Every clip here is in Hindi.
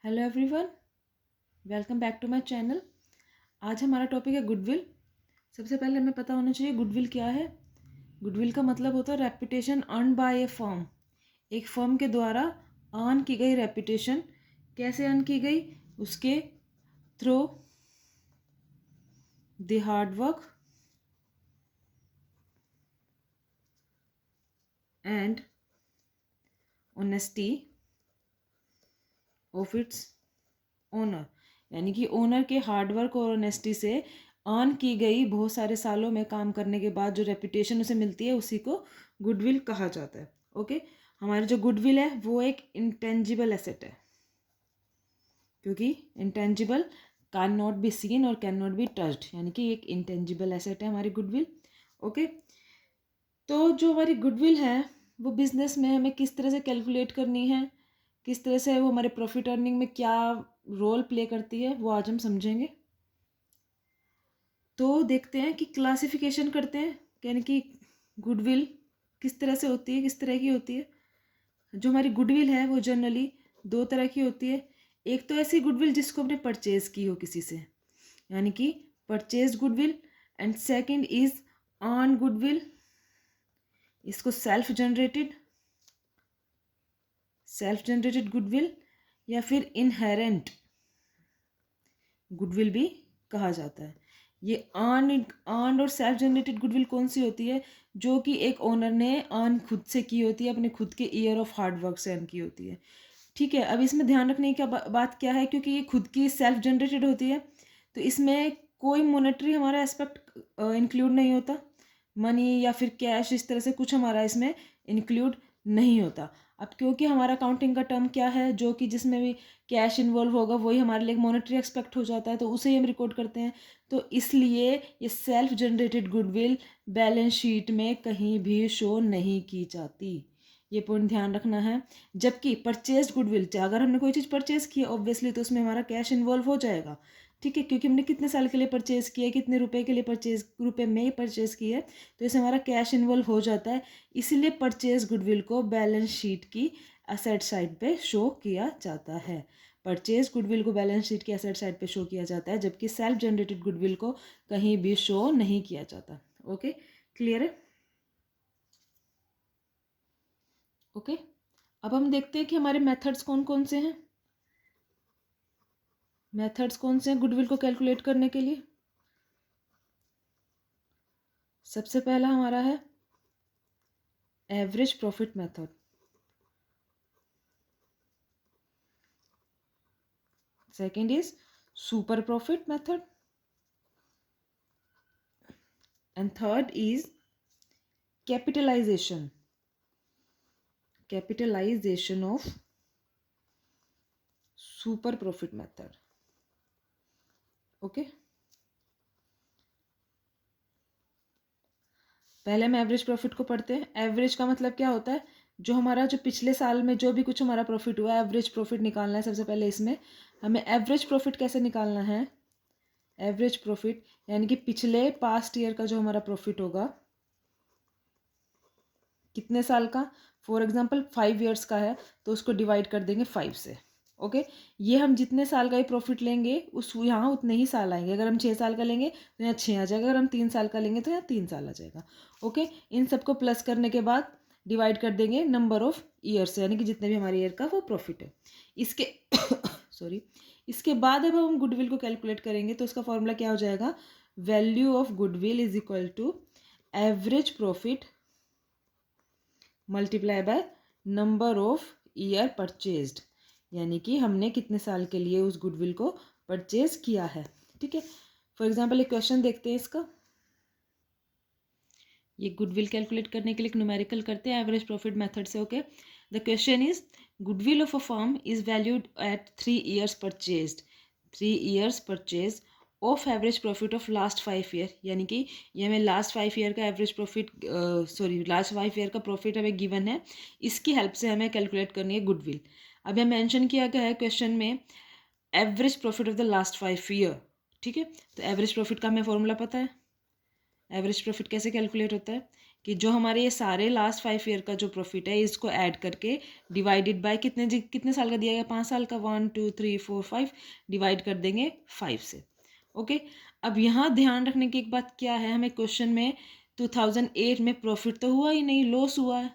Hello everyone, welcome back to my channel. आज हमारा टॉपिक है गुडविल। सबसे पहले हमें पता होना चाहिए गुडविल क्या है। गुडविल का मतलब होता है reputation earn by A firm. एक फर्म के द्वारा अर्न की गई रेपुटेशन। कैसे अर्न की गई? उसके through the hard work and honesty of its owner, यानी कि ओनर के हार्डवर्क और ऑनेस्टी से अर्न की गई बहुत सारे सालों में काम करने के बाद जो रेपुटेशन उसे मिलती है उसी को गुडविल कहा जाता है। ओके, हमारी जो गुडविल है वो एक इंटेंजिबल एसेट है, क्योंकि intangible can not be seen और कैन नॉट बी टच्ड, यानी कि एक इंटेंजिबल एसेट है हमारी गुडविल। ओके, तो जो हमारी गुडविल है वो बिजनेस में हमें किस तरह से कैलकुलेट करनी है, किस तरह से वो हमारे प्रॉफिट अर्निंग में क्या रोल प्ले करती है, वो आज हम समझेंगे। तो देखते हैं कि क्लासिफिकेशन करते हैं, यानी कि गुडविल किस तरह से होती है, किस तरह की होती है। जो हमारी गुडविल है वो जनरली दो तरह की होती है। एक तो ऐसी गुडविल जिसको हमने परचेज की हो किसी से, यानी कि purchase goodwill, and second is earn goodwill. इसको सेल्फ जनरेटेड गुडविल या फिर इनहेरेंट गुडविल भी कहा जाता है। ये अर्न और सेल्फ जनरेटेड गुडविल कौन सी होती है? जो कि एक ओनर ने अर्न खुद से की होती है, अपने खुद के ईयर ऑफ हार्ड वर्क से अर्न की होती है। ठीक है, अब इसमें ध्यान रखने की बात क्या है, क्योंकि ये खुद की सेल्फ जनरेटेड होती है तो इसमें कोई मॉनेटरी हमारा एस्पेक्ट इंक्लूड नहीं होता, मनी या फिर कैश इस तरह से कुछ हमारा इसमें इंक्लूड नहीं होता। अब क्योंकि हमारा अकाउंटिंग का टर्म क्या है, जो कि जिसमें भी कैश इन्वॉल्व होगा वही हमारे लिए मॉनेटरी एक्सपेक्ट हो जाता है, तो उसे ही हम रिकॉर्ड करते हैं। तो इसलिए ये self generated goodwill balance sheet में कहीं भी शो नहीं की जाती, ये पॉइंट ध्यान रखना है। जबकि परचेज गुडविल, अगर हमने कोई चीज़ परचेज की है ऑब्वियसली तो उसमें हमारा कैश इन्वॉल्व हो जाएगा। ठीक है, क्योंकि हमने कितने साल के लिए परचेज किया है, कितने रुपए के लिए रुपए में ही परचेज किया है, तो इसमें हमारा कैश इन्वॉल्व हो जाता है। इसीलिए परचेज गुडविल को बैलेंस शीट की एसेट साइड पे शो किया जाता है। परचेज गुडविल को बैलेंस शीट की एसेट साइड पे शो किया जाता है, जबकि सेल्फ जनरेटेड गुडविल को कहीं भी शो नहीं किया जाता। ओके, क्लियर है? ओके, अब हम देखते हैं कि हमारे मेथड्स कौन कौन से हैं। मेथड्स कौन से हैं गुडविल को कैलकुलेट करने के लिए? सबसे पहला हमारा है average profit method. Second is super profit method, and third is capitalization of super profit method. Okay, पहले हम एवरेज प्रॉफिट को पढ़ते हैं। एवरेज का मतलब क्या होता है? जो हमारा जो पिछले साल में जो भी कुछ हमारा प्रॉफिट हुआ है, एवरेज प्रॉफिट निकालना है। सबसे पहले इसमें हमें एवरेज प्रॉफिट कैसे निकालना है? एवरेज प्रॉफिट यानी कि पिछले पास्ट ईयर का जो हमारा प्रॉफिट होगा, कितने साल का, फॉर एग्जांपल 5 ईयर्स का है तो उसको डिवाइड कर देंगे 5 से। ओके, ये हम जितने साल का ही प्रॉफिट लेंगे उस यहाँ उतने ही साल आएंगे। अगर हम 6 साल का लेंगे तो यहाँ 6 आ जाएगा, अगर हम 3 साल का लेंगे तो यहाँ 3 साल आ जाएगा। ओके, इन सबको प्लस करने के बाद डिवाइड कर देंगे नंबर ऑफ ईयर से, यानी कि जितने भी हमारे ईयर का वो प्रॉफिट है। इसके सॉरी, इसके बाद अब हम गुडविल को कैलकुलेट करेंगे तो उसका फॉर्मूला क्या हो जाएगा? Value of goodwill is equal to average profit multiply by number of year purchased, यानी कि हमने कितने साल के लिए उस गुडविल को परचेज किया है। ठीक है, फॉर एग्जांपल एक क्वेश्चन देखते हैं इसका। ये गुडविल कैलकुलेट करने के लिए एक न्यूमेरिकल करते हैं एवरेज प्रॉफिट मेथड से। Okay, the question is goodwill of a firm is valued at 3 years purchased, 3 years purchase of average profit of last 5 year, यानी कि ये हमें लास्ट 5 ईयर का एवरेज प्रॉफिट लास्ट 5 ईयर का प्रॉफिट हमें गिवन है, इसकी हेल्प से हमें कैलकुलेट करनी है गुडविल। अब यह मेंशन किया गया है क्वेश्चन में average profit of the last 5 year. ठीक है, तो एवरेज प्रॉफिट का हमें फॉर्मूला पता है। एवरेज प्रॉफिट कैसे कैलकुलेट होता है? कि जो हमारे ये सारे लास्ट 5 ईयर का जो प्रॉफिट है इसको ऐड करके डिवाइडेड बाय कितने साल का दिया गया, 5 साल का, 1 2 3 4 5 डिवाइड कर देंगे 5 से। ओके, अब यहाँ ध्यान रखने की एक बात क्या है, हमें क्वेश्चन में 2008 में प्रॉफिट तो हुआ ही नहीं, लॉस हुआ है।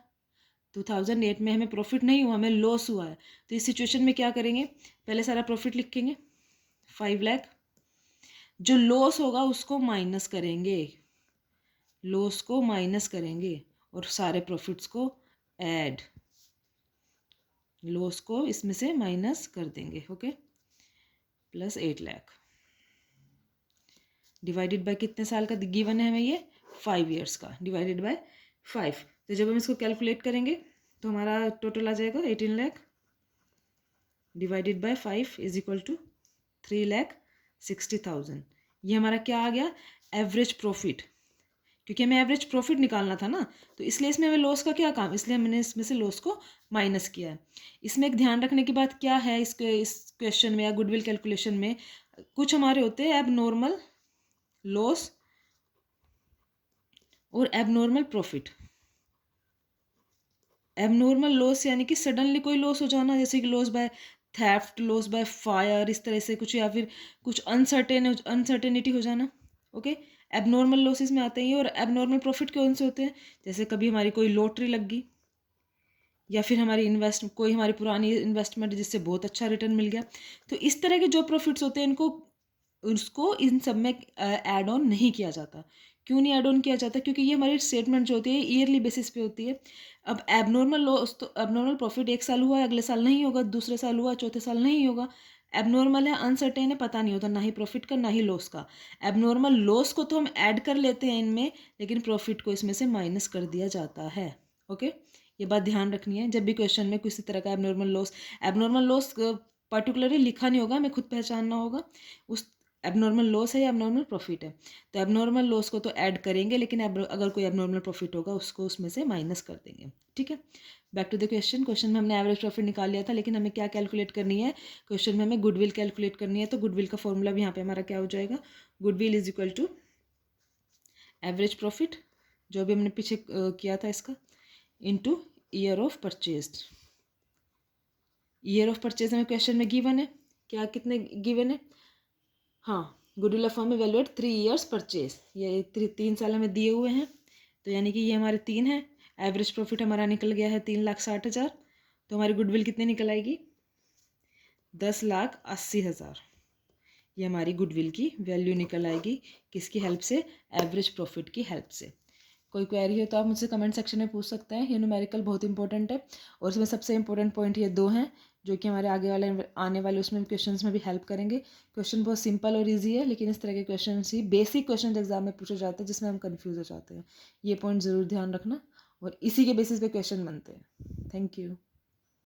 2008 में हमें प्रॉफिट नहीं हुआ, हमें लॉस हुआ है। तो इस सिचुएशन में क्या करेंगे, पहले सारा प्रॉफिट लिखेंगे 5 लाख, जो लॉस होगा उसको माइनस करेंगे, लॉस को माइनस करेंगे और सारे प्रॉफिट्स को ऐड, लॉस को इसमें से माइनस कर देंगे। Okay, plus 8 lakh divided bye कितने साल का गिवन है हमें, ये 5 ईयर्स का, डिवाइडेड बाय 5। तो जब हम इसको कैलकुलेट करेंगे तो हमारा टोटल आ जाएगा 18 lakh divided by 5 is equal to 3,60,000। ये हमारा क्या आ गया, एवरेज प्रॉफिट, क्योंकि हमें एवरेज प्रॉफिट निकालना था ना, तो इसलिए इसमें हमें लॉस का क्या काम, इसलिए हमने इसमें से लॉस को माइनस किया है। इसमें एक ध्यान रखने की बात क्या है, इस क्वेश्चन में या गुडविल कैलकुलेशन में कुछ हमारे होते हैं एबनॉर्मल लॉस और एबनॉर्मल प्रॉफिट। एबनॉर्मल लॉस यानी कि सडनली कोई लॉस हो जाना, जैसे कि loss by theft, loss by fire, इस तरह से कुछ, या फिर कुछ अनसर्टेनिटी हो जाना। ओके, एबनॉर्मल लॉसेस में आते हैं। और एबनॉर्मल प्रॉफिट कौन से होते हैं, जैसे कभी हमारी कोई लॉटरी लग गई, या फिर हमारी कोई हमारी पुरानी इन्वेस्टमेंट जिससे बहुत अच्छा रिटर्न मिल गया। तो इस तरह के जो प्रॉफिट्स होते हैं इनको उसको इन सब में ऐड ऑन नहीं किया जाता। क्यों नहीं ऐड ऑन किया जाता, क्योंकि ये हमारी स्टेटमेंट जो होती है ईयरली बेसिस पे होती है। अब एबनॉर्मल लॉस तो एबनॉर्मल प्रॉफिट एक साल हुआ, अगले साल नहीं होगा, दूसरे साल हुआ, चौथे साल नहीं होगा। एबनॉर्मल है, अनसर्टेन है, पता नहीं होता ना ही प्रॉफिट का ना ही लॉस का। एबनॉर्मल लॉस को तो हम ऐड कर लेते हैं इनमें, लेकिन प्रॉफिट को इसमें से माइनस कर दिया जाता है। ओके, ये बात ध्यान रखनी है। जब भी क्वेश्चन में किसी तरह का एबनॉर्मल लॉस पर्टिकुलरली लिखा नहीं होगा, हमें खुद पहचानना होगा उस एबनॉर्मल लॉस है या एबनॉर्मल प्रॉफिट है। तो एबनॉर्मल लॉस को तो ऐड करेंगे, लेकिन अगर कोई एबनॉर्मल प्रॉफिट होगा उसको उसमें से माइनस कर देंगे। ठीक है, बैक टू द क्वेश्चन में हमने एवरेज प्रॉफिट निकाल लिया था, लेकिन हमें क्या कैलकुलेट करनी है, क्वेश्चन में हमें गुडविल कैलकुलेट करनी है। तो गुडविल का फॉर्मूला भी यहाँ पे हमारा क्या हो जाएगा, goodwill is equal to average profit, जो भी हमने पीछे किया था इसका, into year of purchase. Year of purchase हमें क्वेश्चन में गिवन है, क्या कितने गिवन है, हाँ, goodwill of firm valuate 3 years purchase, ये 3 साल हमें दिए हुए हैं। तो यानी कि ये हमारे 3 हैं। एवरेज प्रॉफिट हमारा निकल गया है 3,60,000। तो हमारी गुडविल कितनी निकल आएगी, 10,80,000। ये हमारी गुडविल की वैल्यू निकल आएगी, किसकी हेल्प से, एवरेज प्रॉफिट की हेल्प से। कोई क्वेरी हो तो आप मुझसे कमेंट सेक्शन में पूछ सकते हैं। ये न्यूमेरिकल बहुत इंपॉर्टेंट है, और इसमें सबसे इंपॉर्टेंट पॉइंट ये 2 हैं, जो कि हमारे आने वाले उसमें क्वेश्चंस में भी हेल्प करेंगे। क्वेश्चन बहुत सिंपल और इजी है, लेकिन इस तरह के क्वेश्चन ही बेसिक क्वेश्चन एग्जाम में पूछे जाते हैं, जिसमें हम कंफ्यूज हो जाते हैं। ये पॉइंट ज़रूर ध्यान रखना, और इसी के बेसिस पे क्वेश्चन बनते हैं। Thank you.